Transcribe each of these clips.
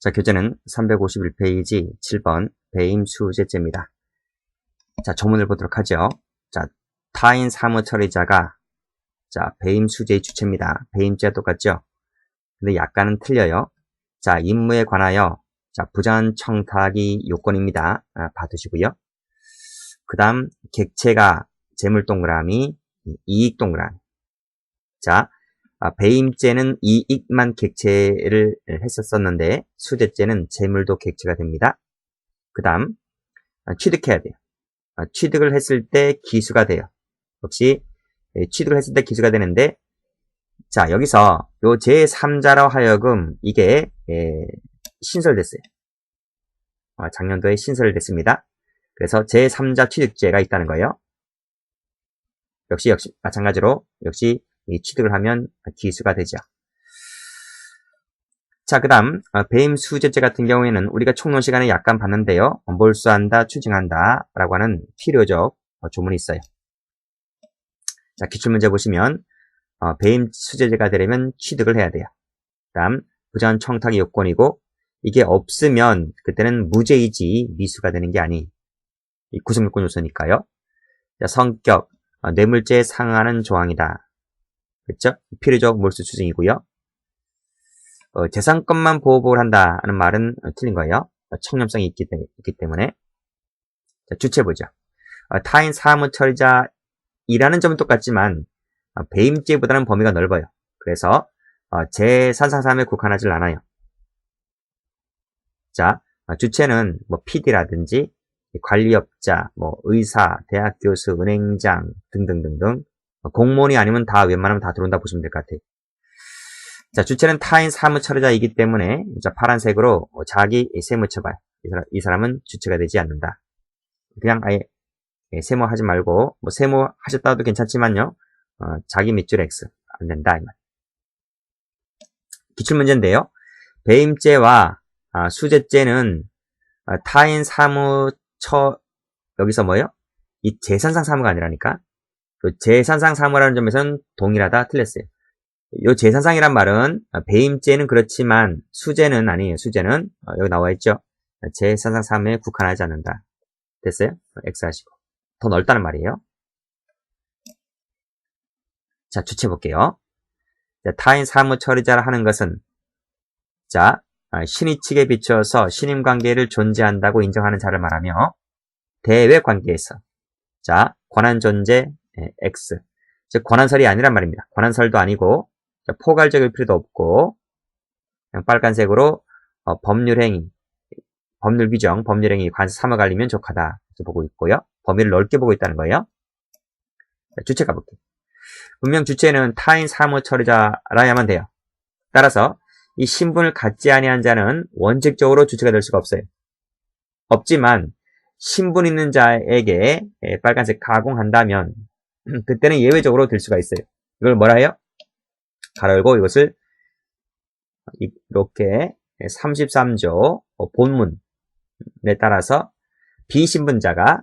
자, 교재는 351페이지 7번 배임수재죄입니다. 자, 조문을 보도록 하죠. 자, 타인 사무처리자가 배임수재의 주체입니다. 배임죄와 똑같죠? 근데 약간은 틀려요. 자, 임무에 관하여 부전 청탁이 요건입니다. 봐두시고요. 그 다음 객체가 재물 동그라미, 이익 동그라미. 자, 배임죄는 이익만 객체를 했었었는데 수재죄는 재물도 객체가 됩니다. 그 다음 취득해야 돼요. 취득을 했을 때 기수가 돼요. 역시 취득을 했을 때 기수가 되는데, 자, 여기서 요 제3자로 하여금 이게 신설됐어요. 작년도에 신설됐습니다. 그래서 제3자 취득죄가 있다는 거예요. 역시 마찬가지로 역시 이 취득을 하면 기수가 되죠. 자, 그 다음 배임수재죄 같은 경우에는 우리가 총론 시간에 약간 봤는데요. 몰수한다, 추징한다 라고 하는 필요적 조문이 있어요. 자, 기출문제 보시면 배임수재죄가 되려면 취득을 해야 돼요. 그 다음 부전 청탁이 요건이고, 이게 없으면 그때는 무죄이지 미수가 되는 게 아니, 이 구성요건 요소니까요. 자, 성격, 뇌물죄에 상응하는 조항이다. 그렇죠? 필요적 몰수 추징이고요. 재산권만 보호를 한다는 말은 틀린 거예요. 청렴성이 있기 때문에. 자, 주체 보죠. 타인 사무처리자이라는 점은 똑같지만 배임죄보다는 범위가 넓어요. 그래서 제3상삼에 국한하지 않아요. 자, 주체는 뭐 PD라든지 관리업자, 뭐 의사, 대학 교수, 은행장 등등등등, 공무원이 아니면 다 웬만하면 다 들어온다 보시면 될 것 같아요. 자, 주체는 타인 사무처리자이기 때문에 파란색으로 자기 세무처발, 이 사람은 주체가 되지 않는다. 그냥 아예 세무하지 말고, 뭐 세무하셨다도 괜찮지만요, 자기 밑줄 X 안 된다. 기출문제인데요. 배임죄와 수재죄는 타인 사무처, 여기서 뭐예요? 이 재산상 사무가 아니라니까. 재산상 사무라는 점에서는 동일하다, 틀렸어요. 이 재산상이란 말은 배임죄는 그렇지만 수재는 아니에요. 수재는 여기 나와 있죠. 재산상 사무에 국한하지 않는다. 됐어요? X 하시고. 더 넓다는 말이에요. 자, 주체 볼게요. 자, 타인 사무처리자라 하는 것은, 자, 신의 측에 비추어서 신임관계를 존재한다고 인정하는 자를 말하며, 대외 관계에서, 자, 권한존재 X, 즉 권한설이 아니란 말입니다. 권한설도 아니고, 자, 포괄적일 필요도 없고, 그냥 빨간색으로 법률행위, 법률 규정, 법률행위 관세 3을 갈리면 족하다 이렇게 보고 있고요. 범위를 넓게 보고 있다는 거예요. 자, 주체 가볼게요. 분명 주체는 타인 사무처리자라야만 돼요. 따라서 이 신분을 갖지 아니한 자는 원칙적으로 주체가 될 수가 없어요. 없지만 신분 있는 자에게 빨간색 가공한다면 그때는 예외적으로 될 수가 있어요. 이걸 뭐라 해요? 가로 열고 이것을 이렇게 33조 본문에 따라서 비신분자가,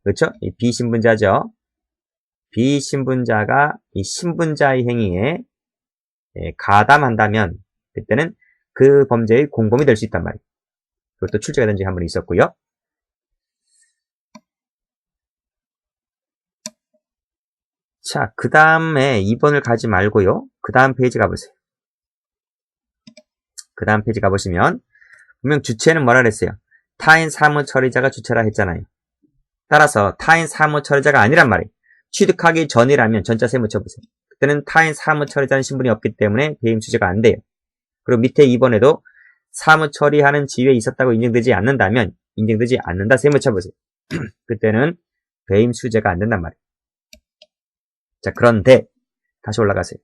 그렇죠? 이 비신분자죠. 비신분자가 이 신분자의 행위에 가담한다면 그때는 그 범죄의 공범이 될 수 있단 말이에요. 그것도 출제가 된 적이 한 번 있었고요. 자, 그 다음에 2번을 가지 말고요. 그 다음 페이지 가보세요. 그 다음 페이지 가보시면 분명 주체는 뭐라 그랬어요? 타인 사무처리자가 주체라 했잖아요. 따라서 타인 사무처리자가 아니란 말이에요. 취득하기 전이라면 전자 세무 쳐보세요. 그때는 타인 사무처리자는 신분이 없기 때문에 배임수재가 안 돼요. 그리고 밑에 2번에도 사무처리하는 지위에 있었다고 인정되지 않는다면 인정되지 않는다 세무 쳐보세요. 그때는 배임수재가 안 된단 말이에요. 자, 그런데 다시 올라가세요.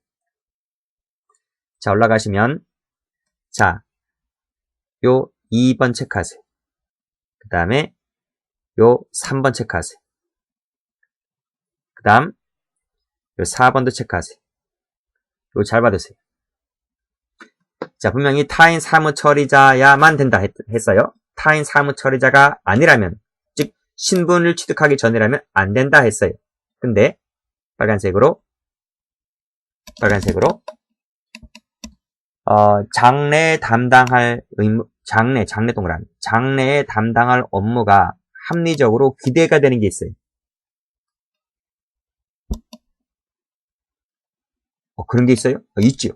자, 올라가시면 자, 요 2번 체크하세요. 그 다음에 요 3번 체크하세요. 그 다음 요 4번도 체크하세요. 요 잘 받으세요. 자, 분명히 타인 사무처리자야만 된다 했어요. 타인 사무처리자가 아니라면, 즉 신분을 취득하기 전이라면 안 된다 했어요. 근데 빨간색으로 장래 담당할 의무, 장래 동그라미. 장래에 담당할 업무가 합리적으로 기대가 되는 게 있어요. 그런 게 있어요? 있죠.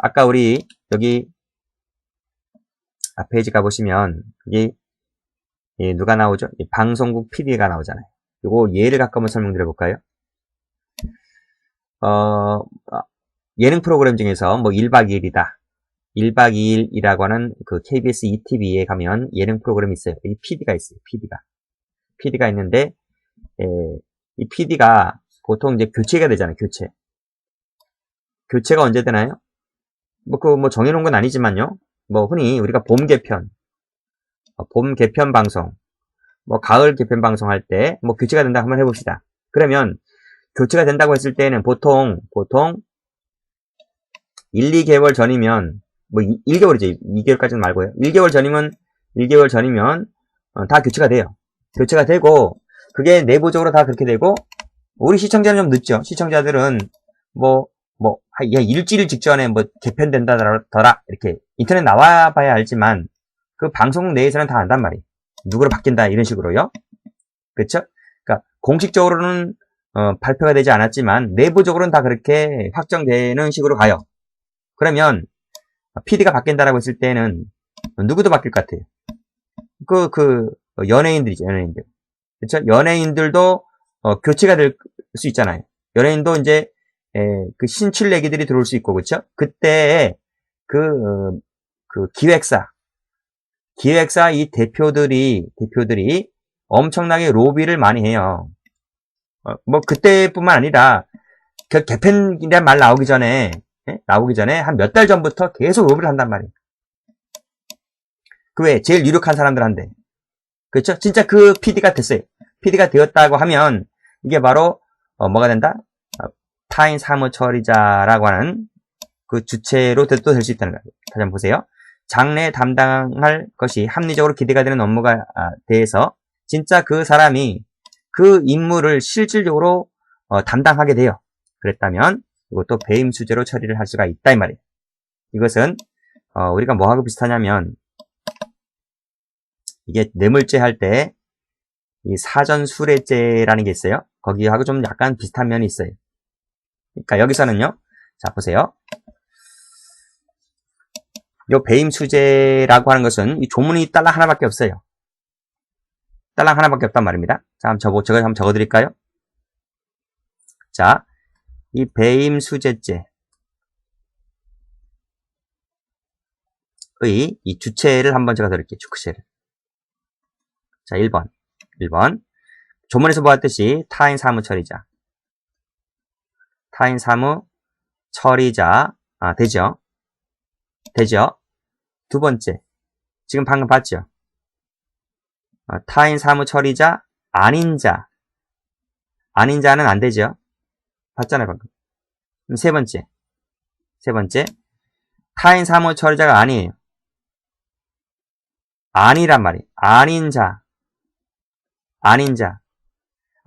아까 우리, 여기, 페이지 가보시면, 여기, 누가 나오죠? 방송국 PD가 나오잖아요. 요거 예를 갖고 한번 설명드려 볼까요? 예능 프로그램 중에서 뭐 1박 2일이다. 1박 2일이라고 하는 그 KBS ETV에 가면 예능 프로그램이 있어요. 이 PD가 있어요. PD가 있는데, 이 PD가 보통 이제 교체가 되잖아요. 교체가 언제 되나요? 뭐 정해놓은 건 아니지만요. 뭐 흔히 우리가 봄 개편 방송, 뭐 가을 개편 방송 할 때 뭐 교체가 된다 한번 해봅시다. 그러면 교체가 된다고 했을 때는 보통 1, 2개월 전이면 뭐 1개월이죠. 2개월까지는 말고요. 1개월 전이면 다 교체가 돼요. 교체가 되고 그게 내부적으로 다 그렇게 되고 우리 시청자는 좀 늦죠. 시청자들은 일주일 직전에 뭐 개편된다더라 이렇게 인터넷 나와봐야 알지만 그 방송 내에서는 다 안단 말이에요. 누구로 바뀐다 이런 식으로요. 그렇죠? 그러니까 공식적으로는 발표가 되지 않았지만 내부적으로는 다 그렇게 확정되는 식으로 가요. 그러면 PD가 바뀐다라고 했을 때는 누구도 바뀔 것 같아요. 연예인들이죠, 연예인들. 그렇죠? 연예인들도 교체가 될 수 있잖아요. 연예인도 이제 그 신출 얘기들이 들어올 수 있고, 그렇죠? 그때 그 기획사 이 대표들이 엄청나게 로비를 많이 해요. 뭐 그때뿐만 아니라 그 개편이란 말 나오기 전에 한 몇 달 전부터 계속 로비를 한단 말이에요. 그 외에 제일 유력한 사람들한테. 그렇죠? 진짜 그 PD가 됐어요. PD가 되었다고 하면 이게 바로 뭐가 된다? 타인 사무 처리자라고 하는 그 주체로 또 될 수 있다는 거예요. 다시 한번 보세요. 장래에 담당할 것이 합리적으로 기대가 되는 업무가 대해서 진짜 그 사람이 그 임무를 실질적으로 담당하게 돼요. 그랬다면 이것도 배임 수재로 처리를 할 수가 있다 이 말이에요. 이것은 우리가 뭐하고 비슷하냐면 이게 뇌물죄 할 때 이 사전수뢰죄라는 게 있어요. 거기하고 좀 약간 비슷한 면이 있어요. 그러니까 여기서는요. 자 보세요. 요 배임 수재라고 하는 것은 이 조문이 딸랑 하나밖에 없어요. 딸랑 하나밖에 없단 말입니다. 자, 한번 저거 한번 적어드릴까요? 자, 이 배임 수재죄의 이 주체를 한번 제가 드릴게요. 주체를. 자, 1번. 조문에서 보았듯이 타인 사무 처리자. 되죠. 두 번째. 지금 방금 봤죠? 타인 사무 처리자, 아닌 자는 안 되죠? 봤잖아요, 방금. 그럼 세 번째. 타인 사무 처리자가 아니에요. 아니란 말이에요.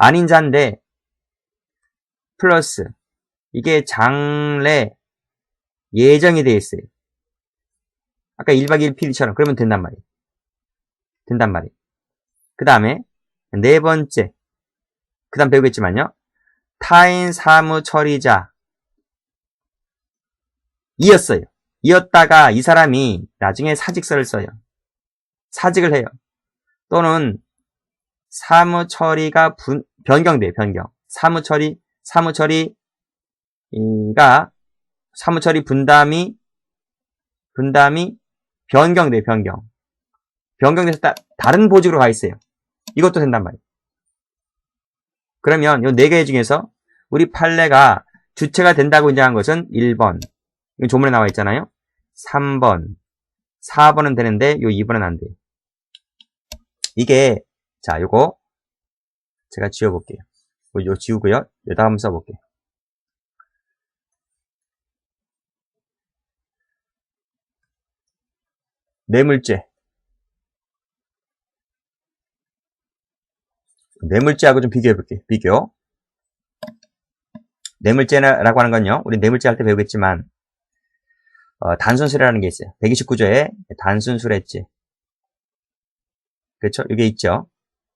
아닌 자인데, 플러스, 이게 장래 예정이 되어 있어요. 아까 1박 2일 PD처럼 그러면 된단 말이에요. 그 다음에 네 번째, 그 다음 배우겠지만요. 타인 사무 처리자 이었다가 이 사람이 나중에 사직서를 써요. 사직을 해요. 또는 사무 처리가 변경돼요. 사무 처리 분담이 변경돼요. 변경돼서 다른 보직으로 가 있어요. 이것도 된단 말이에요. 그러면 이 네 개 중에서 우리 판례가 주체가 된다고 인정한 것은 1번. 이건 조문에 나와 있잖아요. 3번. 4번은 되는데 요 2번은 안 돼요. 이게 자, 요거 제가 지워볼게요. 요 지우고요. 여기다 한번 써볼게요. 뇌물죄하고 좀 비교해볼게요. 뇌물죄라고 하는 건요. 우리 뇌물죄 할 때 배우겠지만 단순수레라는 게 있어요. 129조에 단순수레죄. 그렇죠? 이게 있죠.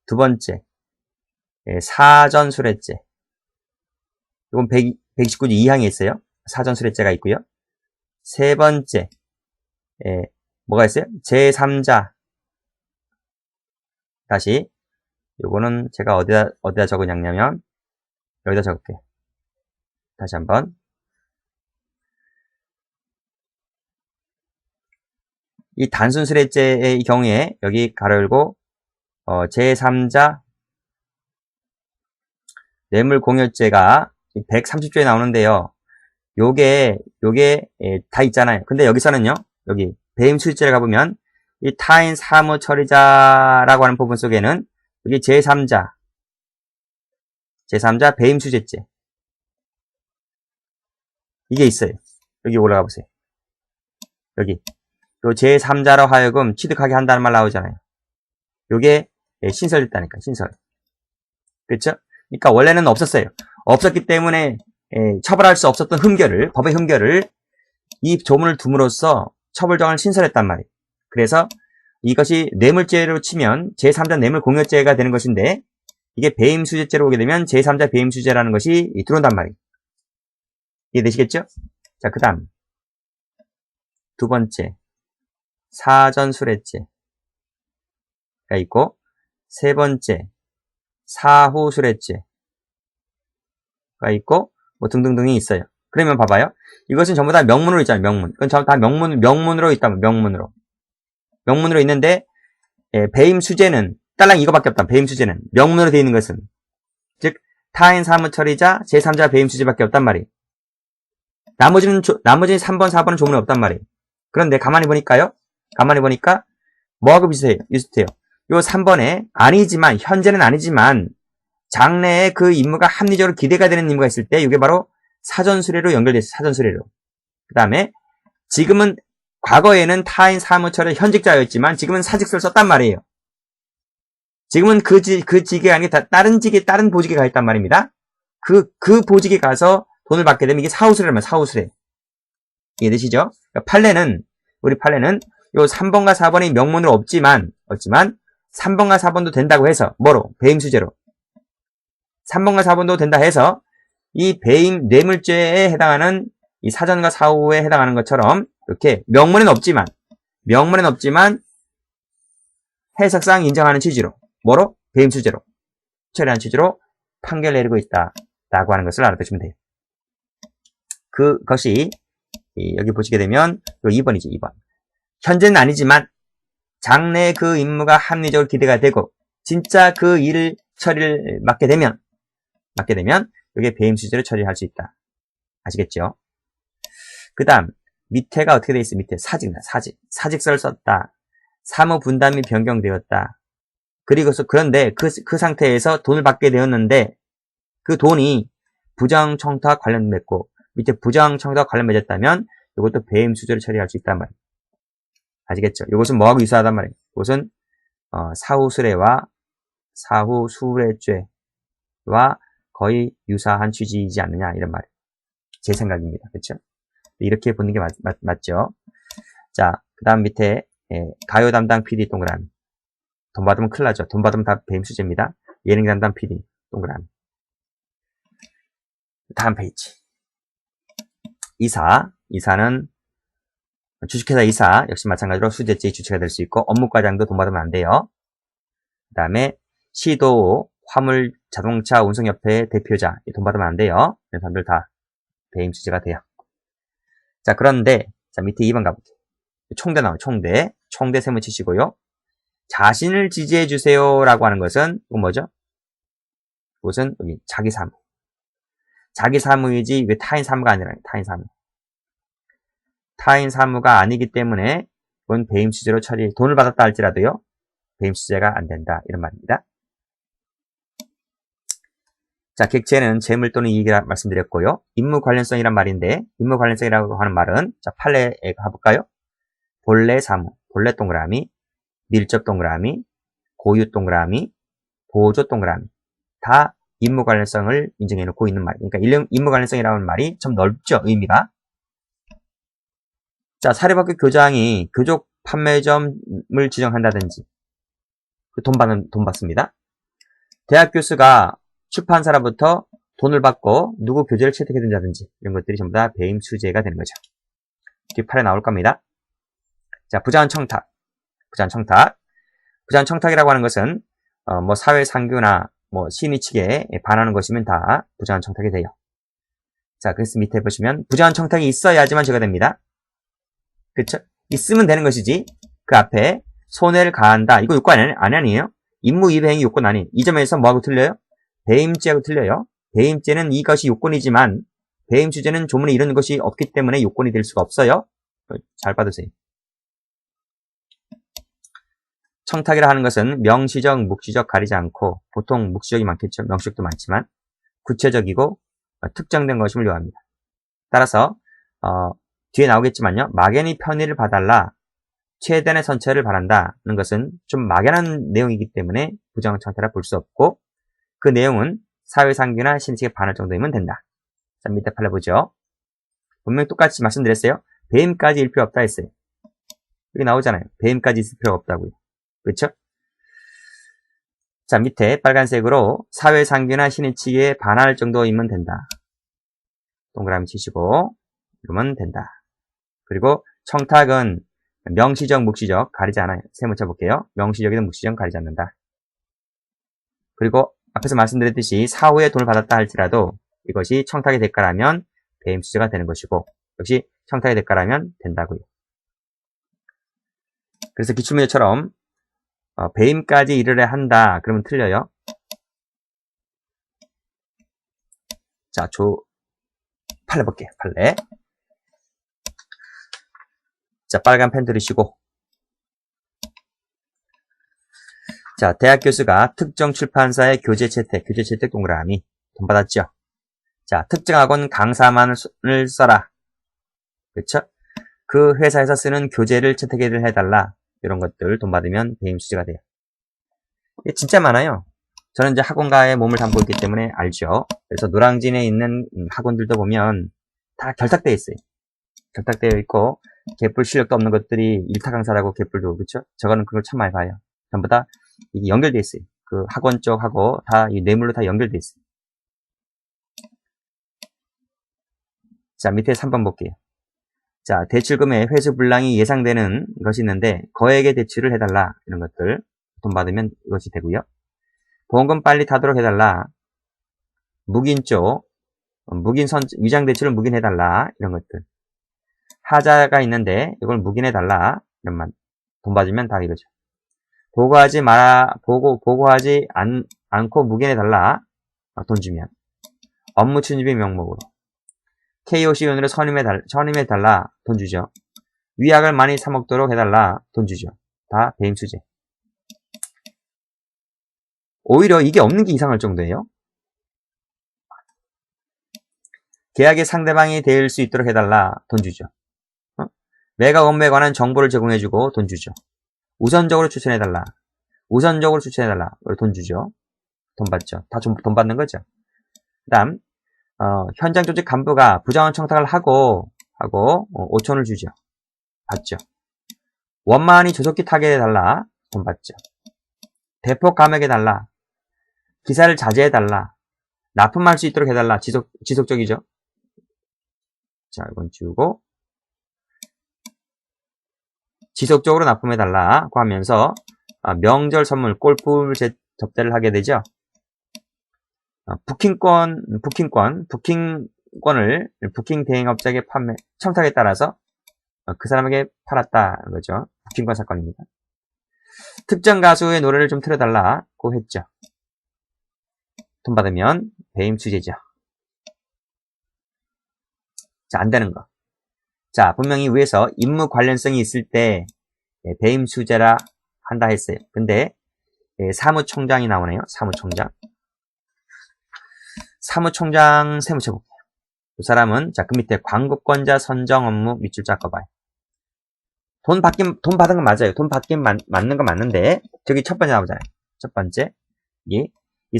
두 번째, 사전수레죄. 이건 129조 2항에 있어요. 사전수레죄가 있고요. 세 번째, 뭐가 있어요? 제3자. 다시, 요거는 제가 어디다 적으냐면, 여기다 적을게요. 다시 한번. 이 단순수레죄의 경우에, 여기 가로 열고, 제3자 뇌물공여죄가 130조에 나오는데요. 요게 다 있잖아요. 근데 여기서는요, 여기 배임수지죄를 가보면 이 타인 사무 처리자라고 하는 부분 속에는 여기 제3자 배임수재죄 이게 있어요. 여기 올라가 보세요. 여기 요 제3자로 하여금 취득하게 한다는 말 나오잖아요. 요게 신설됐다니까, 신설. 그렇죠? 그러니까 원래는 없었어요. 없었기 때문에 처벌할 수 없었던 법의 흠결을 이 조문을 둠으로써 처벌정을 신설했단 말이에요. 그래서 이것이 뇌물죄로 치면 제3자 뇌물공여죄가 되는 것인데, 이게 배임수재죄로 오게 되면 제3자 배임수재라는 것이 들어온단 말이에요. 이해되시겠죠? 자, 그 다음 두 번째, 사전수레죄가 있고, 세 번째, 사후수레죄가 있고, 뭐 등등등이 있어요. 그러면 봐봐요. 이것은 전부 다 명문으로 있잖아요. 명문. 그건 전부 다 명문으로 있다면 명문으로 있는데, 배임수재는 딸랑 이거밖에 없다. 배임수재는 명문으로 되어 있는 것은, 즉 타인 사무처리자 제3자 배임수재밖에 없단 말이에요. 나머지 3번, 4번은 조문이 없단 말이에요. 그런데 가만히 보니까 뭐하고 비슷해요? 요 3번에 아니지만, 현재는 아니지만 장래에 그 임무가 합리적으로 기대가 되는 임무가 있을 때 이게 바로 사전수레로 연결되어 있어요. 사전수레로. 그 다음에 지금은, 과거에는 타인 사무처리 현직자였지만 지금은 사직서를 썼단 말이에요. 지금은 그 직에 아니라 다른 보직에 가 있단 말입니다. 그 보직에 가서 돈을 받게 되면 이게 사후수레라면 사후수레. 이해되시죠? 그러니까 우리 판례는 요 3번과 4번이 명문으로 없지만 3번과 4번도 된다고 해서, 뭐로? 배임수재로. 3번과 4번도 된다 해서 이 배임 뇌물죄에 해당하는 이 사전과 사후에 해당하는 것처럼 이렇게 명문은 없지만 해석상 인정하는 취지로, 뭐로? 배임수재로 처리하는 취지로 판결 내리고 있다라고 하는 것을 알아두시면 돼요. 그것이 여기 보시게 되면 2번이죠. 2번. 현재는 아니지만 장래에 그 임무가 합리적으로 기대가 되고 진짜 그 일을 처리를 맡게 되면 이게 배임수재로 처리할 수 있다. 아시겠죠? 그 다음 밑에가 어떻게 돼 있어요? 밑에 사직서를 썼다. 사무 분담이 변경되었다. 그런데 그 상태에서 돈을 받게 되었는데 그 돈이 부정청탁 관련 맺고, 밑에 부정청탁 관련 맺었다면 이것도 배임수재로 처리할 수 있단 말이에요. 아시겠죠? 이것은 뭐하고 유사하단 말이에요. 이것은 사후수레와 사후수레죄와 거의 유사한 취지이지 않느냐, 이런 말이에요. 제 생각입니다. 그렇죠? 이렇게 보는 게 맞죠? 자, 그 다음 밑에 가요 담당 PD 동그라미. 돈 받으면 큰일 나죠. 돈 받으면 다 배임수재입니다. 예능 담당 PD 동그라미. 다음 페이지. 이사는 주식회사 이사 역시 마찬가지로 수재죄의 주체가 될 수 있고, 업무과장도 돈 받으면 안 돼요. 그 다음에 시도 화물 자동차 운송협회 대표자 돈 받으면 안 돼요. 이런 사람들 다 배임수재가 돼요. 자, 그런데 밑에 2번 가볼게요. 총대 나와요. 총대 세무 치시고요. 자신을 지지해 주세요라고 하는 것은 이건 뭐죠? 이것은 여기 자기 사무이지 왜 타인 사무가 아니라 타인 사무가 아니기 때문에 이건 배임수재로 돈을 받았다 할지라도요, 배임수재가 안 된다, 이런 말입니다. 자, 객체는 재물 또는 이익이라 말씀드렸고요. 임무 관련성이란 말인데, 임무 관련성이라고 하는 말은, 자, 판례에 가볼까요? 본래 사무, 본래 동그라미, 밀접 동그라미, 고유 동그라미, 보조 동그라미. 다 임무 관련성을 인정해 놓고 있는 말. 그러니까 임무 관련성이라는 말이 좀 넓죠, 의미가. 자, 사립학교 교장이 교족 판매점을 지정한다든지 돈 받습니다. 대학 교수가 출판사로부터 돈을 받고 누구 교재를 채택해준다든지 이런 것들이 전부 다 배임 수재가 되는 거죠. 뒷판에 나올 겁니다. 자, 부자원 청탁. 부자원 청탁이라고 하는 것은 뭐 사회 상규나 뭐 신의 측에 반하는 것이면 다 부자원 청탁이 돼요. 자, 그래서 밑에 보시면 부자원 청탁이 있어야지만 죄가 됩니다. 그쵸? 있으면 되는 것이지 그 앞에 손해를 가한다. 이거 요건 아니에요? 임무이배행이 요건 아니. 이 점에서 뭐하고 틀려요? 배임죄하고 틀려요. 배임죄는 이것이 요건이지만 배임수재는 조문에 이런 것이 없기 때문에 요건이 될 수가 없어요. 잘 받으세요. 청탁이라 하는 것은 명시적, 묵시적 가리지 않고 보통 묵시적이 많겠죠. 명시적도 많지만 구체적이고 특정된 것임을 요합니다. 따라서 뒤에 나오겠지만요. 막연히 편의를 봐달라, 최대한의 선처를 바란다는 것은 좀 막연한 내용이기 때문에 부정한 청탁이라 볼 수 없고 그 내용은 사회상규나 신식에 반할 정도이면 된다. 자, 밑에 팔려 보죠. 분명히 똑같이 말씀드렸어요. 배임까지 일 필요 없다 했어요. 여기 나오잖아요. 배임까지 있을 필요가 없다고요. 그렇죠? 자, 밑에 빨간색으로 사회상규나 신의치기에 반할 정도이면 된다. 동그라미 치시고 이러면 된다. 그리고 청탁은 명시적, 묵시적 가리지 않아요. 세모 쳐볼게요. 명시적이든 묵시적은 가리지 않는다. 그리고 앞에서 말씀드렸듯이 사후에 돈을 받았다 할지라도 이것이 청탁의 대가라면 배임수재가 되는 것이고 역시 청탁의 대가라면 된다고요. 그래서 기출문제처럼 배임까지 이르려 한다 그러면 틀려요. 자, 팔레 볼게요. 팔레. 자, 빨간 펜 들으시고. 자, 대학 교수가 특정 출판사의 교재 채택 동그라미 돈 받았죠. 자, 특정 학원 강사만을 써라. 그렇죠? 그 회사에서 쓰는 교재를 채택을 해달라. 이런 것들 돈 받으면 배임 수재가 돼요. 이게 진짜 많아요. 저는 이제 학원가에 몸을 담고 있기 때문에 알죠. 그래서 노량진에 있는 학원들도 보면 다 결탁되어 있어요. 결탁되어 있고 개뿔 실력도 없는 것들이 일타 강사라고 개뿔도 그렇죠? 저거는 그걸 참 많이 봐요. 전부 다 이게 연결되어 있어요. 그 학원 쪽하고 다 이 뇌물로 다 연결되어 있어요. 자, 밑에 3번 볼게요. 자, 대출금의 회수 불량이 예상되는 것이 있는데 거액의 대출을 해달라. 이런 것들 돈 받으면 이것이 되고요. 보험금 빨리 타도록 해달라. 묵인 쪽 위장 대출을 묵인해달라. 이런 것들. 하자가 있는데 이걸 묵인해달라. 이런 말. 돈 받으면 다 이러죠. 보고하지 않고 묵인해달라. 돈 주면. 업무 추진비 명목으로. KOC위원으로 선임해달라. 돈 주죠. 위약을 많이 사먹도록 해달라. 돈 주죠. 다 배임수재. 오히려 이게 없는 게 이상할 정도예요. 계약의 상대방이 될 수 있도록 해달라. 돈 주죠. 매각 업무에 관한 정보를 제공해주고 돈 주죠. 우선적으로 추천해달라. 돈 주죠. 돈 받죠. 다 돈 받는 거죠. 그 다음 현장 조직 간부가 부정한 청탁을 하고 5천을 주죠. 받죠. 원만히 조속히 타게 해달라. 돈 받죠. 대폭 감액해달라. 기사를 자제해달라. 납품할 수 있도록 해달라. 지속적이죠. 자, 이건 지우고 지속적으로 납품해달라고 하면서 명절 선물 꼴불 접대를 하게 되죠. 부킹권을 부킹 대행업자에게 청탁에 따라서 그 사람에게 팔았다는 거죠. 부킹권 사건입니다. 특정 가수의 노래를 좀 틀어달라고 했죠. 돈 받으면 배임 수재죠. 자, 안 되는 거. 자, 분명히 위에서 임무 관련성이 있을 때 배임 수재라 한다 했어요. 근데 사무총장이 나오네요. 사무총장 세무 쳐볼게요. 그 사람은 자, 그 밑에 광고권자 선정 업무 밑줄 잡아봐요. 돈 받은 건 맞아요. 돈 받긴 맞는 건 맞는데 저기 첫 번째 나오잖아요. 첫 번째 이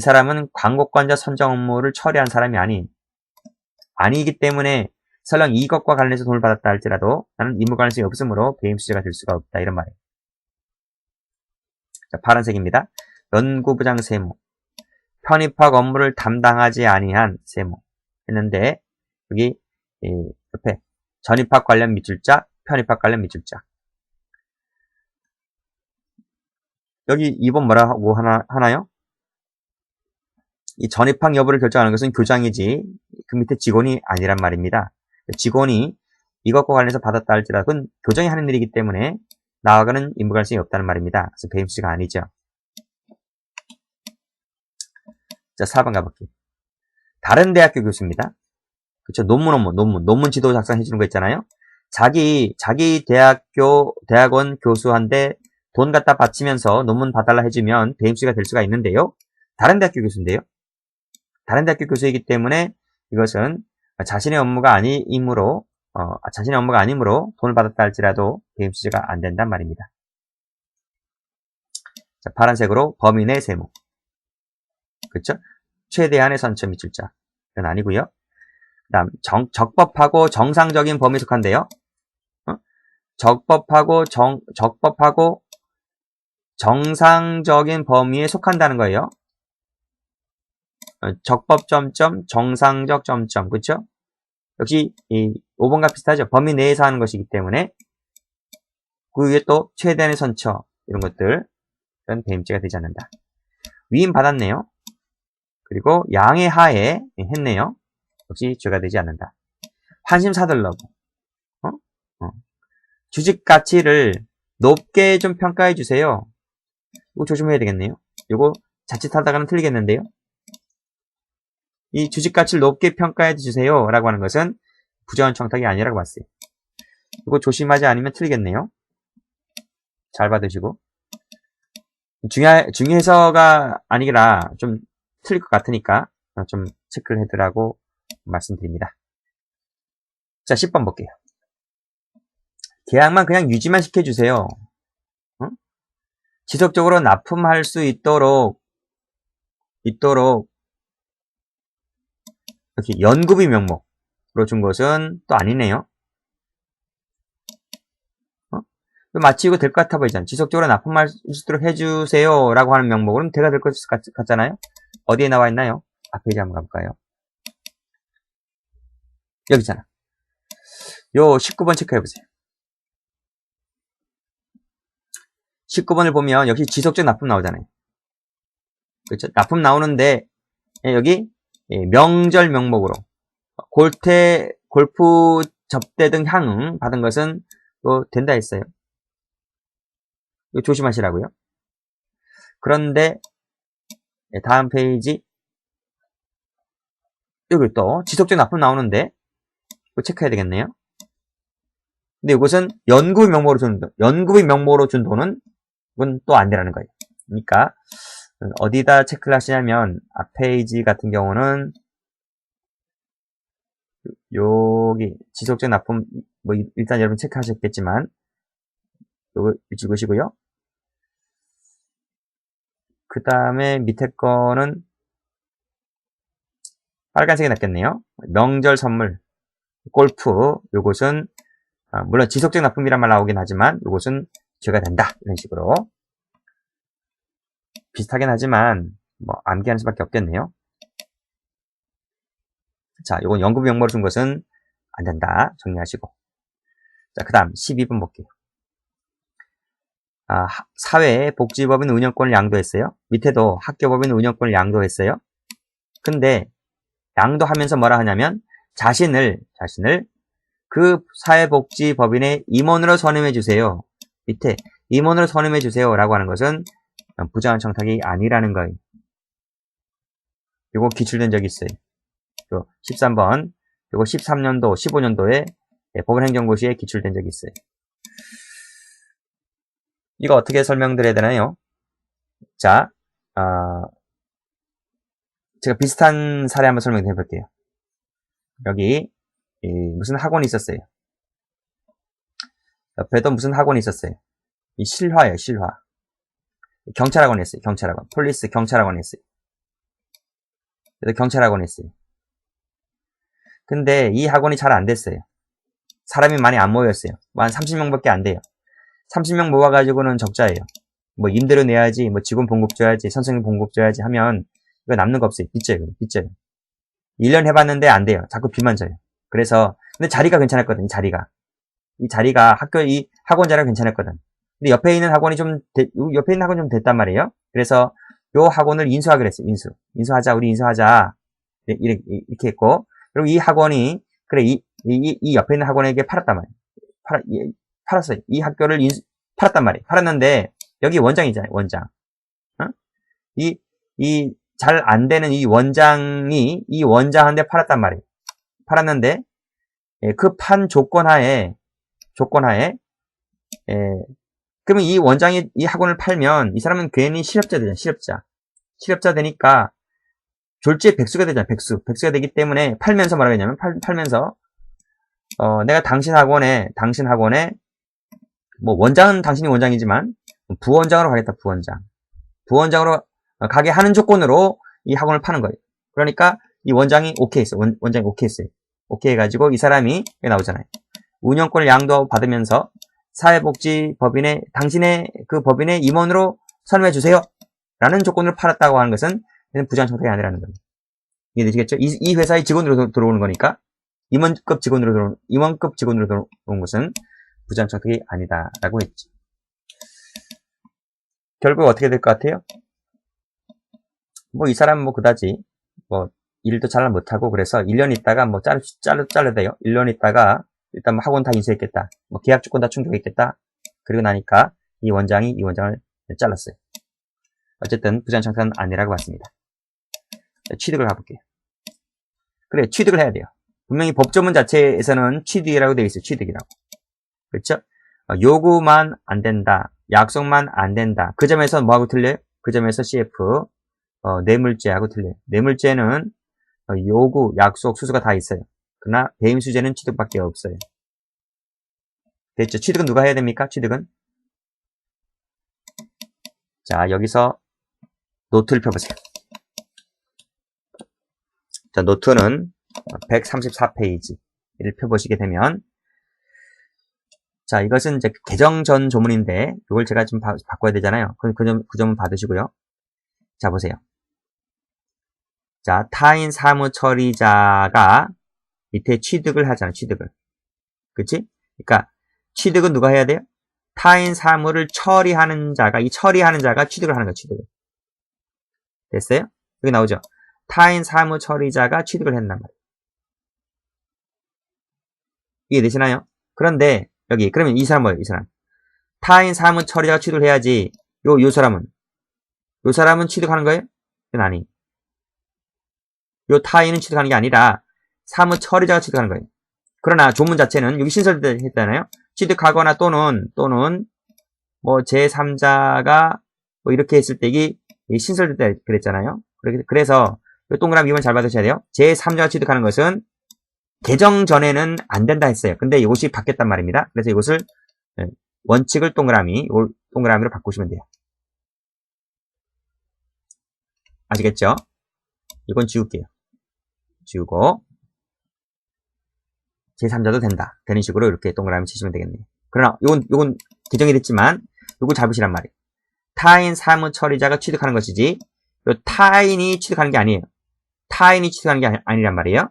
사람은 광고권자 선정 업무를 처리한 사람이 아니기 때문에 설령 이것과 관련해서 돈을 받았다 할지라도 나는 임무 관련성이 없으므로 배임 수재가 될 수가 없다. 이런 말이에요. 자, 파란색입니다. 연구부장 세무. 편입학 업무를 담당하지 아니한 세무. 했는데 여기 옆에 전입학 관련 밑줄자, 편입학 관련 밑줄자. 여기 2번 뭐라고 하나요? 이 전입학 여부를 결정하는 것은 교장이지 그 밑에 직원이 아니란 말입니다. 직원이 이것과 관련해서 받았다 할지라도 그건 교장이 하는 일이기 때문에 나와가는 임무 관련성이 없다는 말입니다. 그래서 배임 수재가 아니죠. 자, 4번 가볼게요. 다른 대학교 교수입니다. 그쵸, 논문 지도 작성해 주는 거 있잖아요. 자기 대학원 교수한테 돈 갖다 바치면서 논문 봐달라 해주면 배임 수재가 될 수가 있는데요. 다른 대학교 교수인데요. 다른 대학교 교수이기 때문에 이것은 자신의 업무가 아니므로 돈을 받았다 할지라도 배임 수재가 안 된단 말입니다. 자, 파란색으로 범인의 세무. 그렇죠? 최대한의 선처 밑줄자. 이건 아니고요. 그다음 적법하고 정상적인 범위에 속한데요. 적법하고 정상적인 범위에 속한다는 거예요. 적법 점점 정상적 점점 그렇죠? 역시 이 5번과 비슷하죠. 범위 내에서 하는 것이기 때문에 그 위에 또 최대한의 선처 이런 것들 이런 배임죄가 되지 않는다. 위임 받았네요. 그리고 양의 하에 했네요. 역시 죄가 되지 않는다. 환심 사들러고 주식 가치를 높게 좀 평가해 주세요. 이거 조심해야 되겠네요. 이거 자칫하다가는 틀리겠는데요. 이 주식 가치를 높게 평가해 주세요 라고 하는 것은 부정한 청탁이 아니라고 봤어요. 이거 조심하지 않으면 틀리겠네요. 잘 받으시고 중요해서가 아니라 좀 틀릴 것 같으니까 좀 체크를 해두라고 말씀드립니다. 자, 10번 볼게요. 계약만 그냥 유지만 시켜주세요. 지속적으로 납품할 수 있도록 이렇게 연구비 명목으로 준 것은 또 아니네요. 마치 이거 될 것 같아 보이잖아요. 지속적으로 납품할 수 있도록 해주세요 라고 하는 명목으로는 돼가 될 것 같잖아요. 어디에 나와 있나요? 앞페이지 한번 가볼까요? 여기 있잖아. 요 19번 체크해보세요. 19번을 보면 역시 지속적 납품 나오잖아요. 그렇죠? 납품 나오는데 여기 명절 명목으로 골프 접대 등 향응 받은 것은 또 된다 했어요. 이거 조심하시라고요. 그런데 다음 페이지 여기 또 지속적 납품 나오는데 이거 체크해야 되겠네요. 근데 이것은 연구비 명목으로 준 돈은 이건 또 안 되라는 거예요. 그러니까 어디다 체크를 하시냐면 앞 페이지 같은 경우는 여기 지속적 납품 뭐 일단 여러분 체크하셨겠지만 요거 찍으시고요. 그 다음에 밑에 거는 빨간색이 낫겠네요. 명절 선물, 골프 요것은 물론 지속적 납품이란 말 나오긴 하지만 요것은 죄가 된다 이런 식으로 비슷하긴 하지만 뭐 암기하는 수밖에 없겠네요. 자, 요건 연구비 명목으로 준 것은 안 된다 정리하시고 자, 그 다음 12번 볼게요. 사회복지법인 운영권을 양도했어요. 밑에도 학교법인 운영권을 양도했어요. 근데 양도하면서 뭐라 하냐면 자신을 그 사회복지법인의 임원으로 선임해 주세요. 밑에 임원으로 선임해 주세요 라고 하는 것은 부정한 청탁이 아니라는 거예요. 이거 기출된 적이 있어요. 13번 그리고 13년도 15년도에 법원행정고시에 기출된 적이 있어요. 이거 어떻게 설명드려야 되나요? 자, 제가 비슷한 사례 한번 설명해 볼게요. 여기 무슨 학원이 있었어요. 옆에도 무슨 학원이 있었어요. 이 실화예요, 실화. 경찰학원 했어요, 경찰학원. 경찰학원 했어요. 그래서 경찰학원 했어요. 근데 이 학원이 잘 안 됐어요. 사람이 많이 안 모였어요. 한 30명밖에 안 돼요. 30명 모아가지고는 적자예요. 뭐 임대료 내야지, 뭐 직원 봉급 줘야지, 선생님 봉급 줘야지 하면 이거 남는 거 없어요. 빚져요. 빚져요. 1년 해봤는데 안 돼요. 자꾸 빚만 져요. 그래서 근데 자리가 괜찮았거든. 이 자리가 이 학원 자리가 괜찮았거든. 근데 옆에 있는 학원이 좀 됐단 말이에요. 그래서 요 학원을 인수하기로 했어요. 인수하자. 우리 인수하자. 이렇게 했고, 그리고 이 학원이 그래 이 옆에 있는 학원에게 팔았단 말이에요. 팔았어요. 이 학교를 팔았단 말이에요. 팔았는데 여기 원장이잖아요. 원장. 어? 이 잘 안 되는 이 원장이 이 원장한테 팔았단 말이에요. 팔았는데 그 판 조건하에 그러면 이 원장이 이 학원을 팔면 이 사람은 괜히 실업자 되잖아요. 실업자 되니까 졸지에 백수가 되잖아요. 백수가 되기 때문에 팔면서 뭐라고 했냐면 팔면서 내가 당신 학원에 뭐 원장은 당신이 원장이지만 부원장으로 가겠다. 부원장으로 가게 하는 조건으로 이 학원을 파는 거예요. 그러니까 이 원장이 오케이 했어요. 원장이 오케이 했어요. 오케이 해가지고 이 사람이 여기 나오잖아요. 운영권을 양도받으면서 사회복지법인에 당신의 그 법인의 임원으로 선임해 주세요. 라는 조건으로 팔았다고 하는 것은 부정청탁이 아니라는 겁니다. 이해되시겠죠? 이 회사의 직원으로 들어오는 거니까 임원급 직원으로 들어온 것은 부정청탁이 아니다라고 했죠. 결국 어떻게 될 것 같아요? 뭐 이 사람 뭐 그다지 뭐 일도 잘 못하고 그래서 1년 있다가 뭐 잘라야 돼요. 1년 있다가 일단 뭐 학원 다 인수했겠다. 뭐 계약 조건 다 충족했겠다. 그리고 나니까 이 원장을 잘랐어요. 어쨌든 부정청탁은 아니라고 봤습니다. 취득을 가볼게요. 그래, 취득을 해야 돼요. 분명히 법조문 자체에서는 취득이라고 되어 있어요. 취득이라고. 그렇죠? 요구만 안 된다. 약속만 안 된다. 그 점에서 뭐하고 틀려요? 그 점에서 CF 뇌물죄하고 틀려요. 뇌물죄는 요구, 약속, 수수가 다 있어요. 그러나 배임수재는 취득밖에 없어요. 됐죠? 취득은 누가 해야 됩니까? 취득은? 자, 여기서 노트를 펴보세요. 자, 노트는 134페이지를 펴보시게 되면, 자, 이것은 이제 개정 전 조문인데, 이걸 제가 좀 바꿔야 되잖아요. 그 점은 받으시고요. 자, 보세요. 자, 타인 사무 처리자가 밑에 취득을 하잖아요. 취득을. 그치? 그러니까, 취득은 누가 해야 돼요? 타인 사무를 처리하는 자가, 이 처리하는 자가 취득을 하는 거예요. 취득을. 됐어요? 여기 나오죠? 타인 사무 처리자가 취득을 했단 말이에요. 이해되시나요? 그런데 여기 그러면 이 사람 뭐예요? 이 사람 타인 사무 처리자가 취득을 해야지. 요 사람은 취득하는 거예요? 그건 아니. 요 타인은 취득하는 게 아니라 사무 처리자가 취득하는 거예요. 그러나 조문 자체는 여기 신설했잖아요. 취득하거나 또는 뭐 제3자가 뭐 이렇게 했을 때 이게 신설됐다 그랬잖아요. 그래서 이 동그라미 2번 잘 받으셔야 돼요. 제3자가 취득하는 것은 개정 전에는 안 된다 했어요. 근데 이것이 바뀌었단 말입니다. 그래서 이것을 원칙을 동그라미로 바꾸시면 돼요. 아시겠죠? 이건 지울게요. 지우고 제3자도 된다. 되는 식으로 이렇게 동그라미 치시면 되겠네요. 그러나 요건 개정이 됐지만 요거 잡으시란 말이에요. 타인 사무 처리자가 취득하는 것이지 요 타인이 취득하는 게 아니에요. 타인이 취득하는 게 아니란 말이에요.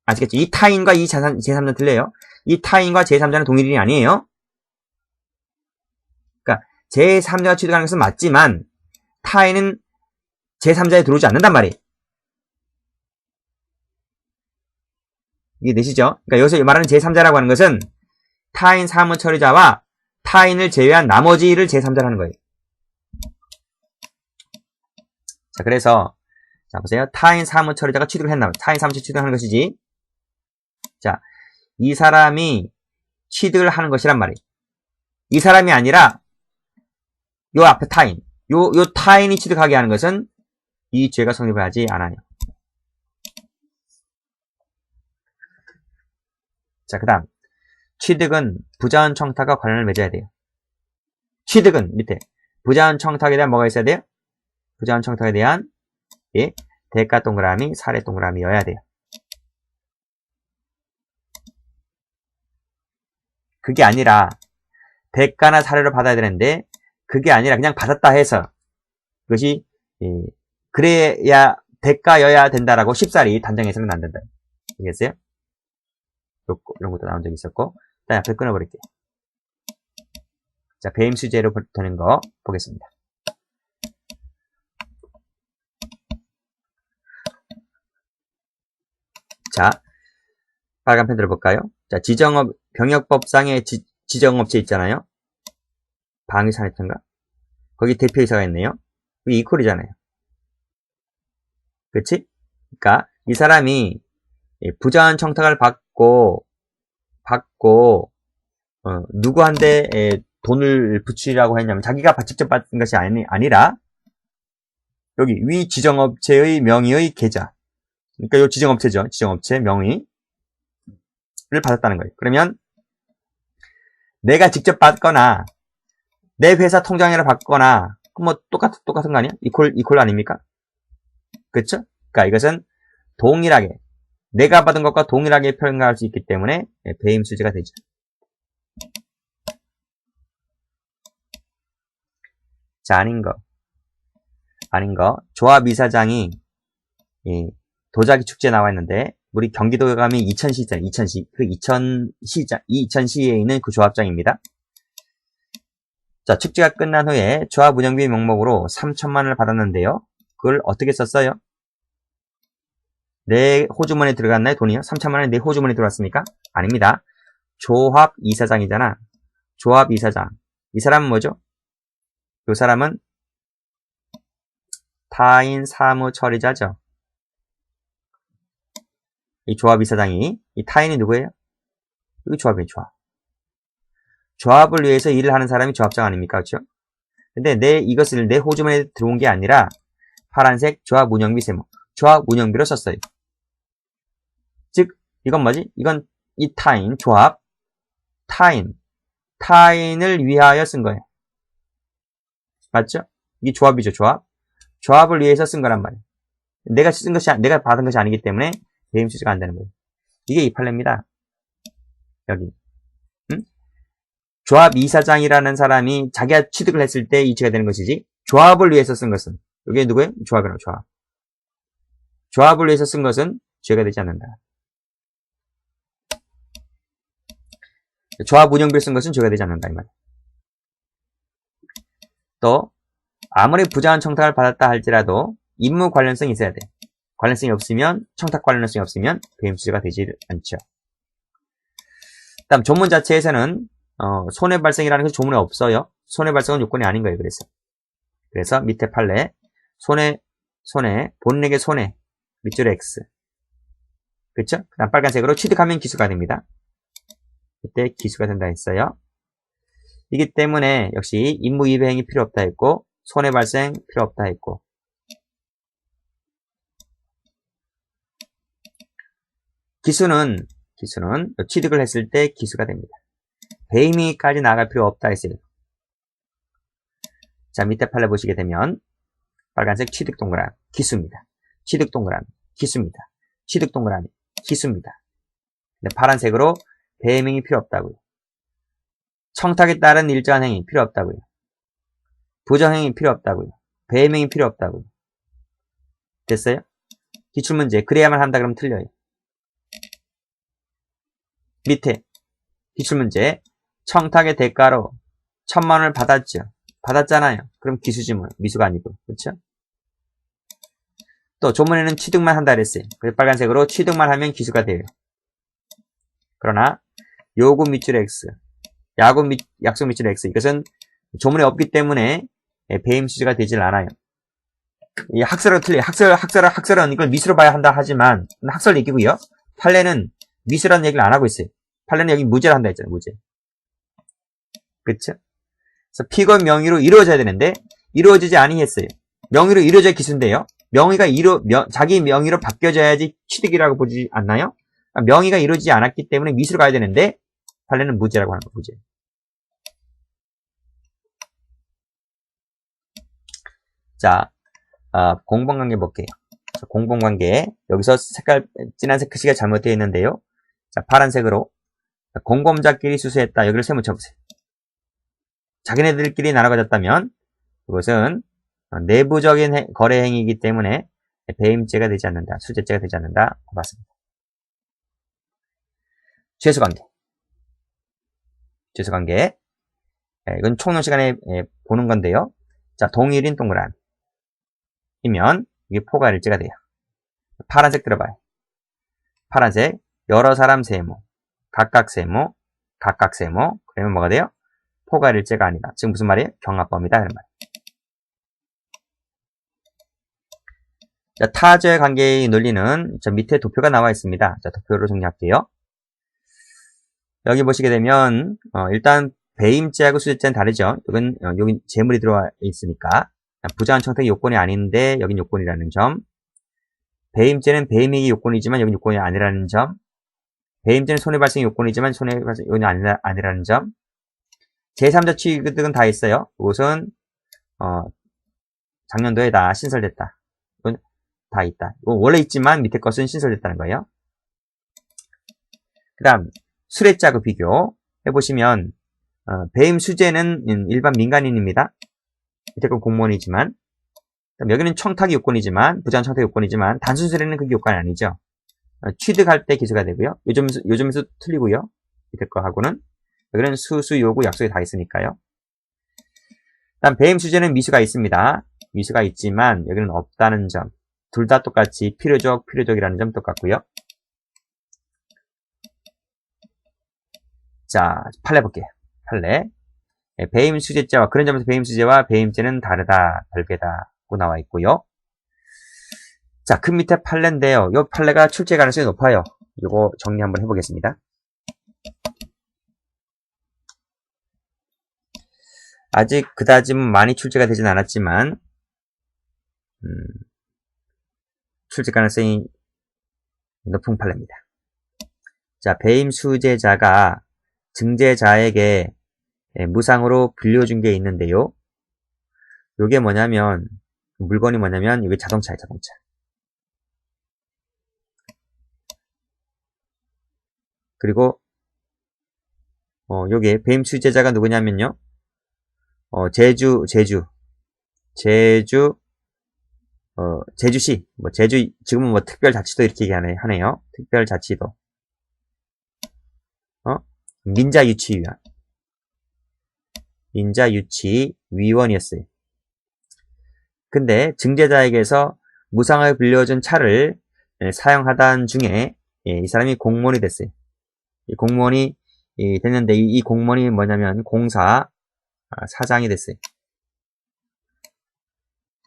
아시겠죠? 이 타인과 이 제3자는 틀려요. 이 타인과 제3자는 동일인이 아니에요. 그러니까 제3자가 취득하는 것은 맞지만 타인은 제3자에 들어오지 않는단 말이에요. 이게 되시죠? 그러니까 여기서 말하는 제3자라고 하는 것은 타인 사무 처리자와 타인을 제외한 나머지를 제3자로 하는 거예요. 자, 그래서 자, 보세요. 타인 사무 처리자가 취득을 했나? 타인 사무 처리 취득하는 것이지. 자, 이 사람이 취득을 하는 것이란 말이에요. 이 사람이 아니라 요 앞에 타인. 요 타인이 취득하게 하는 것은 이 죄가 성립을 하지 않아요. 자, 그 다음 취득은 부자원 청탁과 관련을 맺어야 돼요. 취득은 밑에 부자원 청탁에 대한 뭐가 있어야 돼요? 부자원 청탁에 대한 대가 동그라미, 사례 동그라미여야 돼요. 그게 아니라 대가나 사례를 받아야 되는데 그게 아니라 그냥 받았다 해서 그것이 그래야 대가여야 된다라고 쉽사리 단정해서는 안 된다. 알겠어요? 이런 것도 나온 적이 있었고 일단 앞에 끊어버릴게요. 자, 배임수재로 되는 거 보겠습니다. 자, 빨간 펜 들어볼까요? 자, 병역법상의 지정업체 있잖아요. 방위산업체인가? 거기 대표이사가 있네요. 여기 이퀄이잖아요. 그치? 그러니까 이 사람이 부자원 청탁을 받고 누구한테 돈을 붙이라고 했냐면 자기가 직접 받은 것이 아니라 여기 위 지정업체의 명의의 계좌, 그러니까 이 지정업체죠. 지정업체 명의를 받았다는 거예요. 그러면 내가 직접 받거나 내 회사 통장으로 받거나 뭐 똑같은 거 아니야? 이퀄 아닙니까? 그렇죠? 그러니까 이것은 동일하게 내가 받은 것과 동일하게 표현할 수 있기 때문에 배임수재가 되죠. 자, 아닌 거. 조합이사장이 도자기 축제에 나와 있는데 우리 경기도에 가면 이천시 있잖아요. 이천시. 그 이천시에 있는 그 조합장입니다. 자, 축제가 끝난 후에 조합 운영비 명목으로 3천만 원을 받았는데요. 그걸 어떻게 썼어요? 내 호주머니에 들어갔나요? 돈이요? 3천만 원이 내 호주머니에 들어왔습니까? 아닙니다. 조합 이사장이잖아. 조합 이사장. 이 사람은 뭐죠? 이 사람은 타인 사무 처리자죠. 이 조합 이사장이, 이 타인이 누구예요? 이 조합이에요, 조합. 조합을 위해서 일을 하는 사람이 조합장 아닙니까? 그렇죠? 근데 이것을 내 호주머니에 들어온 게 아니라 파란색 조합 운영비 세무, 조합 운영비로 썼어요. 즉, 이건 뭐지? 이건 이 타인, 조합, 타인을 위하여 쓴 거예요. 맞죠? 이게 조합이죠, 조합. 조합을 위해서 쓴 거란 말이에요. 내가 받은 것이 아니기 때문에 배임수재가 안 되는 거예요. 이게 이 판례입니다. 여기. 조합 이사장이라는 사람이 자기가 취득을 했을 때 이치가 되는 것이지, 조합을 위해서 쓴 것은, 이게 누구예요? 조합이라고, 조합. 조합을 위해서 쓴 것은 죄가 되지 않는다. 조합 운영비를 쓴 것은 죄가 되지 않는다, 이 말이에요. 또, 아무리 부자원 청탁을 받았다 할지라도 임무 관련성이 있어야 돼. 관련성이 없으면, 청탁 관련성이 없으면 배임수재가 되지 않죠. 다음 조문 자체에서는 손해발생이라는 것이 조문에 없어요. 손해발생은 요건이 아닌 거예요. 그래서 밑에 판례 손해 본인에게 손해 밑줄에 X, 그렇죠? 그다음 빨간색으로 취득하면 기수가 됩니다. 이때 기수가 된다 했어요. 이기 때문에 역시 임무 위배행위 필요 없다 했고 손해발생 필요 없다 했고, 기수는 취득을 했을 때 기수가 됩니다. 배임행위까지 나갈 필요 없다 했어요. 자, 밑에 판례 보시게 되면 빨간색 취득 동그라미 기수입니다. 취득 동그라미 기수입니다. 취득 동그라미 기수입니다. 근데 파란색으로 배임행위 필요 없다고요. 청탁에 따른 일정한 행위 필요 없다고요. 부정행위 필요 없다고요. 배임행위 필요 없다고요. 됐어요? 기출문제 그래야만 한다 그러면 틀려요. 밑에 기출문제 청탁의 대가로 1,000만 원을 받았죠. 받았잖아요. 그럼 기수지 뭐. 미수가 아니고. 그렇죠? 또 조문에는 취득만 한다 그랬어요. 그래서 빨간색으로 취득만 하면 기수가 돼요. 그러나 요구 밑줄 X, 약속 밑줄 X, 이것은 조문에 없기 때문에 배임수재가 되질 않아요. 이 학설은 틀려요. 학설은 이걸 미수로 봐야 한다 하지만 학설 얘기고요. 판례는 미수라는 얘기를 안 하고 있어요. 판례는 여기 무죄를 한다 했잖아요. 무죄. 그쵸? 그래서 피고인 명의로 이루어져야 되는데 이루어지지 아니했어요. 명의로 이루어져야 기수인데요. 명의가 자기 명의로 바뀌어져야지 취득이라고 보지 않나요? 명의가 이루어지지 않았기 때문에 미수로 가야 되는데 판례는 무죄라고 하는 거예요. 무죄. 자, 공범관계 볼게요. 공범관계. 여기서 진한색 글씨가 잘못되어 있는데요. 자, 파란색으로. 공범자끼리 수수했다. 여기를 세 묻혀보세요. 자기네들끼리 나눠 가졌다면, 그것은 내부적인 거래 행위이기 때문에 배임죄가 되지 않는다. 수재죄가 되지 않는다. 맞습니다. 죄수관계. 죄수관계. 이건 총론 시간에 보는 건데요. 자, 동일인 동그라미. 이면 이게 포괄일제가 돼요. 파란색 들어봐요. 파란색. 여러 사람 세모. 각각 세모. 각각 세모. 그러면 뭐가 돼요? 포괄일제가 아니다. 지금 무슨 말이에요? 경합범이다. 이런 말. 자, 타죄 관계의 논리는 저 밑에 도표가 나와 있습니다. 자, 도표로 정리할게요. 여기 보시게 되면 일단 배임죄하고 수재죄는 다르죠. 이건 여기 재물이 들어와 있으니까 부정한 청탁이 요건이 아닌데 여긴 요건이라는 점. 배임죄는 배임행위 요건이지만 여긴 요건이 아니라는 점. 배임죄는 손해발생 요건이지만 손해발생 요건이 아니라는 점. 제3자 취득은 다 있어요. 이것은 작년도에 다 신설됐다. 이건 다 있다. 이건 원래 있지만 밑에 것은 신설됐다는 거예요. 그 다음 수뢰죄하고 비교 해보시면 배임 수재는 일반 민간인입니다. 밑에 건 공무원이지만 여기는 청탁이 요건이지만 부정한 청탁이 요건이지만 단순 수뢰는 그게 요건이 아니죠. 취득할 때 기소가 되고요. 요즘에서 틀리고요. 밑에 거하고는 여기는 수수 요구 약속이 다 있으니까요. 다음 배임 수재는 미수가 있습니다. 미수가 있지만 여기는 없다는 점. 둘 다 똑같이 필요적이라는 점 똑같고요. 자, 판례 볼게요. 판례. 배임 수재죄와 그런 점에서 배임 수재와 배임죄는 다르다, 별개다고 나와 있고요. 자, 그 밑에 판례인데요. 이 판례가 출제 가능성이 높아요. 이거 정리 한번 해보겠습니다. 아직 그다지 많이 출제가 되진 않았지만 출제 가능성이 높은 판례입니다. 자, 배임 수재자가 증제자에게 무상으로 빌려준 게 있는데요. 요게 뭐냐면 물건이 뭐냐면 이게 자동차예요. 자동차. 그리고 요게 배임 수재자가 누구냐면요. 제주시, 지금은 특별자치도 이렇게 하네요. 특별자치도. 민자유치위원이었어요. 근데 증제자에게서 무상을 빌려준 차를 사용하던 중에 이 사람이 공무원이 됐어요. 이 공무원이 됐는데 이 공무원이 뭐냐면 공사 사장이 됐어요.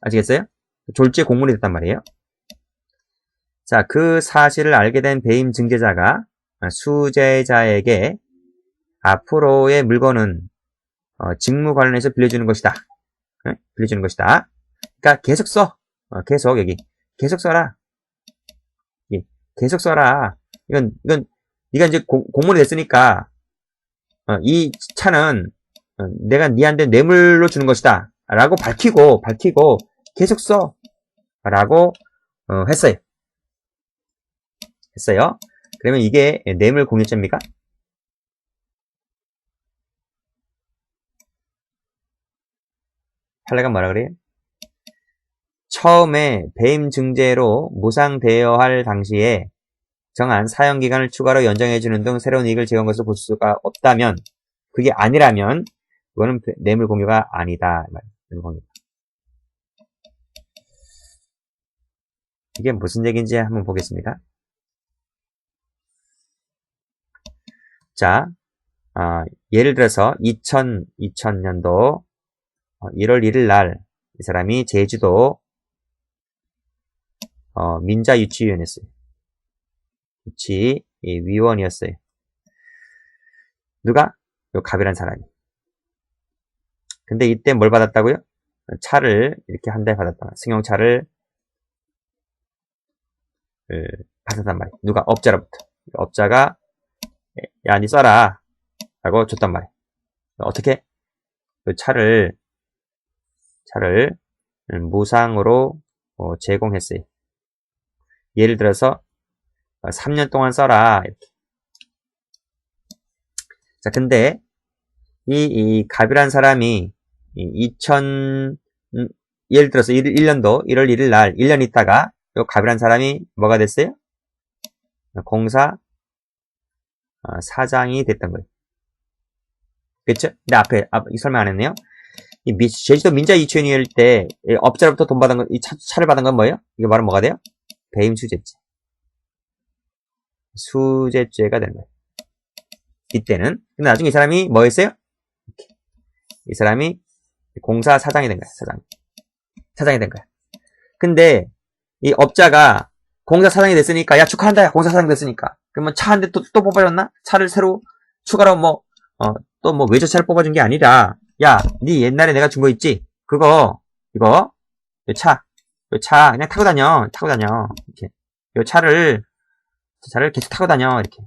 아시겠어요? 졸지에 공무원이 됐단 말이에요. 자, 그 사실을 알게 된 배임 증제자가 수재자에게 앞으로의 물건은 직무 관련해서 빌려주는 것이다. 빌려주는 것이다. 그러니까 계속 써. 계속 여기 계속 써라. 계속 써라. 이건 네가 이제 공무원이 됐으니까 이 차는 내가 니한테 뇌물로 주는 것이다. 라고 밝히고 계속 써. 라고 했어요. 그러면 이게 뇌물 공유죄입니까? 판례가 뭐라 그래요? 처음에 배임 증제로 무상되어야 할 당시에 정한 사용기간을 추가로 연장해주는 등 새로운 이익을 제공한 것을 볼 수가 없다면, 그게 아니라면 그거는 뇌물 공유가 아니다. 뇌물 공유. 이게 무슨 얘기인지 한번 보겠습니다. 자, 예를 들어서 2000년도 1월 1일 날 이 사람이 제주도 민자유치위원이었어요. 유치위원이었어요. 누가? 요 갑이란 사람이. 근데 이때 뭘 받았다고요? 차를 이렇게 한 대 받았다. 승용차를 받았단 말이에요. 누가? 업자로부터. 업자가 야, 니 써라 라고 줬단 말이에요. 어떻게? 그 차를 무상으로 제공했어요. 예를 들어서 3년 동안 써라. 이렇게. 자, 근데 이 갑이란 사람이 2000 예를 들어서 1년도 1월 1일 날 1년 있다가 요 갑이란 사람이 뭐가 됐어요? 공사 사장이 됐던 거예요. 그쵸? 근데 앞에 설명 안 했네요. 제주도 민자 이주인일 때 업자로부터 돈 받은 건, 이 차를 받은 건 뭐예요? 이거 말은 뭐가 돼요? 배임수재죄. 수재죄가 되는 거예요. 이때는. 근데 나중에 이 사람이 뭐 했어요? 이 사람이 공사 사장이 된 거야. 사장이 된 거야. 근데 이 업자가 공사 사장이 됐으니까 야 축하한다. 공사 사장 됐으니까. 그러면 차 한 대 또 뽑아줬나? 차를 새로 추가로 또 뭐 외제차를 뽑아준 게 아니라 야, 니 옛날에 내가 준 거 있지? 이거 요 차 그냥 타고 다녀. 이렇게. 요 차를 계속 타고 다녀. 이렇게.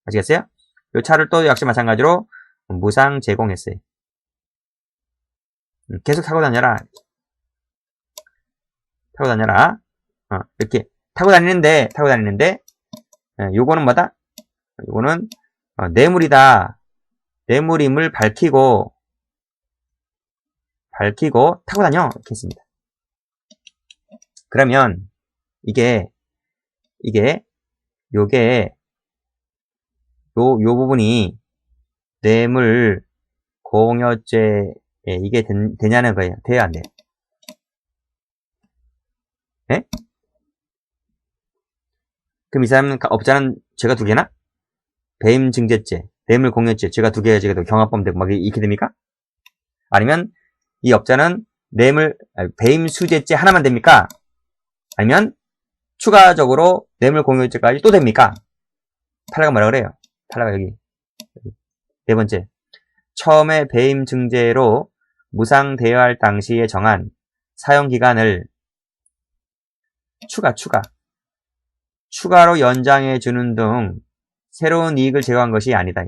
아시겠어요? 요 차를 또 역시 마찬가지로 무상 제공했어요. 계속 타고 다녀라. 이렇게 타고 다니는데 요거는 뭐다? 요거는 뇌물이다. 뇌물임을 밝히고 타고 다녀. 이렇게 했습니다. 그러면 요게 요 부분이 뇌물 공여죄에 이게 되냐는 거예요. 돼요, 안 돼요? 네? 그럼 이 사람은 업자는 죄가 2개나? 배임증죄죄, 뇌물공여죄 죄가 2개가 지금 경합범 되고 막 이렇게 됩니까? 아니면 이 업자는 배임수재죄 하나만 됩니까? 아니면 추가적으로 뇌물공여죄까지 또 됩니까? 판례가 뭐라 그래요? 판례가 여기 4번째, 처음에 배임증죄로 무상대여할 당시에 정한 사용기간을 추가로 연장해 주는 등 새로운 이익을 제공한 것이 아니다.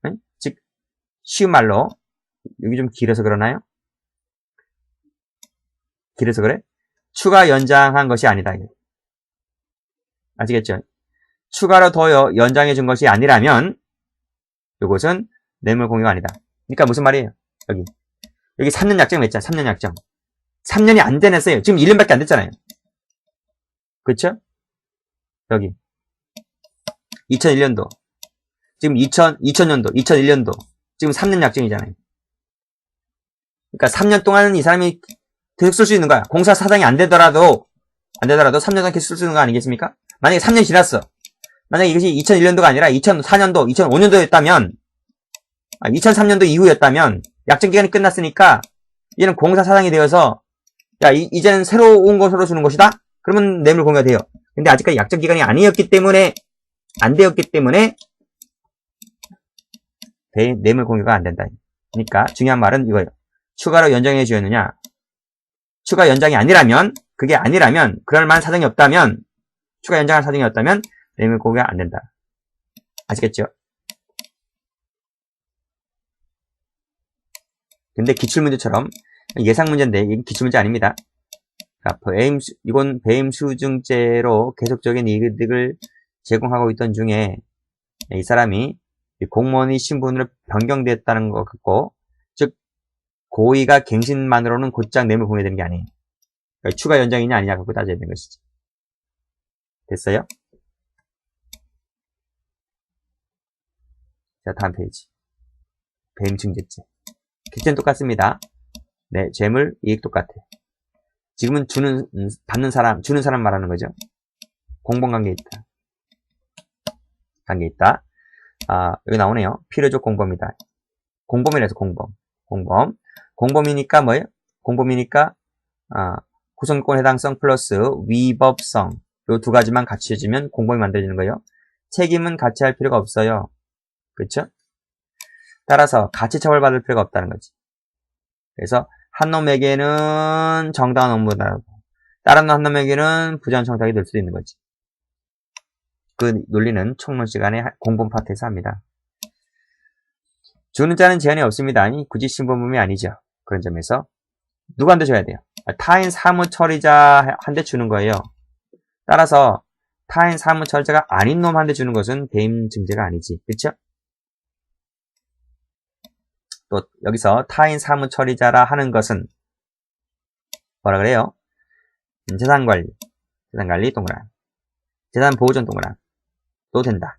응? 즉 쉬운 말로 여기 좀 길어서 그러나요? 길어서 그래? 추가 연장한 것이 아니다. 아시겠죠? 추가로 더 연장해 준 것이 아니라면 이것은 뇌물 공여가 아니다. 그러니까 무슨 말이에요? 여기 3년 약정을 했잖아요. 3년 약정. 3년이 안 되냈어요. 지금 1년밖에 안 됐잖아요. 그렇죠? 여기 2001년도 지금 2000년도 2001년도 지금 3년 약정이잖아요. 그러니까 3년 동안은 이 사람이 계속 쓸 수 있는 거야. 공사 사장이 안 되더라도 3년 동안 계속 쓸 수 있는 거 아니겠습니까? 만약에 3년 지났어. 만약에 이것이 2001년도가 아니라 2004년도 2005년도였다면 2003년도 이후였다면 약정 기간이 끝났으니까 얘는 공사 사장이 되어서 야 이제는 새로운 것으로 주는 것이다. 그러면 뇌물 공여가 돼요. 근데 아직까지 약정 기간이 안 되었기 때문에 뇌물 공여가 안 된다. 그러니까 중요한 말은 이거예요. 추가로 연장해 주었느냐? 추가 연장이 아니라면 그럴 만한 사정이 없다면 추가 연장할 사정이 없다면 뇌물 공여가 안 된다. 아시겠죠? 근데 기출문제처럼 예상 문제인데 이건 기출문제 아닙니다. 이건 배임수증죄로 계속적인 이득을 제공하고 있던 중에 이 사람이 공무원의 신분으로 변경됐다는 것 같고, 즉 고의가 갱신만으로는 곧장 뇌물 공여되는 게 아니에요. 그러니까 추가 연장이냐 아니냐 갖고 따져야 되는 것이지. 됐어요? 자, 다음 페이지. 배임증죄죄. 객체는 똑같습니다. 네, 재물, 이익 똑같아. 지금은 주는 사람 말하는 거죠. 공범관계 있다. 관계 있다. 여기 나오네요. 필요적 공범이다. 공범이라서 공범. 공범이니까 뭐예요? 공범이니까, 구성권 해당성 플러스 위법성. 요 2가지만 같이 해주면 공범이 만들어지는 거예요. 책임은 같이 할 필요가 없어요. 그렇죠? 따라서 같이 처벌받을 필요가 없다는 거지. 그래서 한 놈에게는 정당한 업무다라고, 다른 한 놈에게는 부정한 청탁이 될 수도 있는 거지. 그 논리는 총론 시간에 공범 파트에서 합니다. 주는 자는 제한이 없습니다. 아니 굳이 신범범이 아니죠. 그런 점에서 누구한테 줘야 돼요? 타인 사무 처리자한테 주는 거예요. 따라서 타인 사무처리자가 아닌 놈한테 주는 것은 배임 증제가 아니지. 그쵸? 또 여기서 타인 사무처리자라 하는 것은 뭐라 그래요? 재산관리 동그란, 재산보존 동그란 또 된다.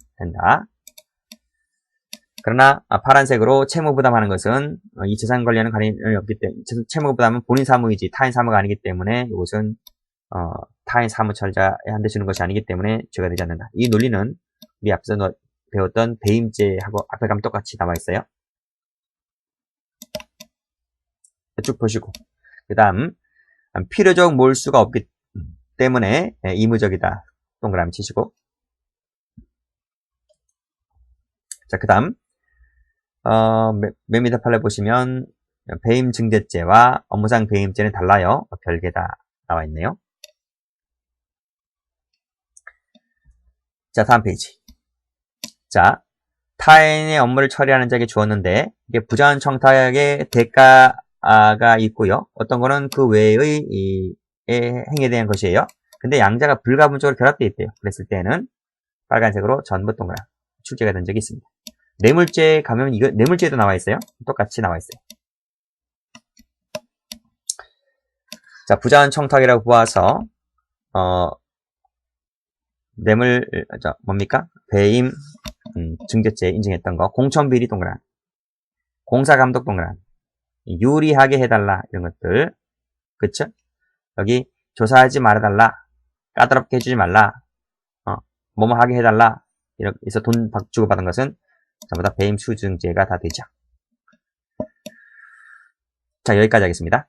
그러나 파란색으로 채무부담하는 것은 이 재산관리하는 관련이 없기 때문에, 채무부담은 본인 사무이지 타인 사무가 아니기 때문에 이것은 타인 사무처리자한테 주는 것이 아니기 때문에 죄가 되지 않는다. 이 논리는 우리 앞서 배웠던 배임죄하고 앞에 가면 똑같이 나와 있어요. 쭉 보시고, 그 다음 필요적 몰수가 없기 때문에 의무적이다. 동그라미 치시고, 자, 그 다음 맨 밑에 판례 보시면 배임 증대죄와 업무상 배임죄는 달라요. 별개다 나와 있네요. 자, 다음 페이지. 자, 타인의 업무를 처리하는 자에게 주었는데 이게 부자원 청탁의 대가가 있고요. 어떤 거는 그 외의 행위에 대한 것이에요. 근데 양자가 불가분적으로 결합되어 있대요. 그랬을 때는 빨간색으로 전부 동그란 출제가 된 적이 있습니다. 뇌물죄 가면 이거 뇌물죄도 나와 있어요. 똑같이 나와 있어요. 자, 부자원 청탁이라고 보아서 뇌물 뭡니까? 배임 증대죄 인정했던 거, 공천비리 동그란, 공사감독 동그란, 유리하게 해달라 이런 것들, 그쵸? 여기 조사하지 말아달라, 까다롭게 해주지 말라, 뭐뭐 하게 해달라 이렇게 해서 돈 주고 받은 것은 전부 다 배임 수증죄가 다 되죠. 자, 여기까지 하겠습니다.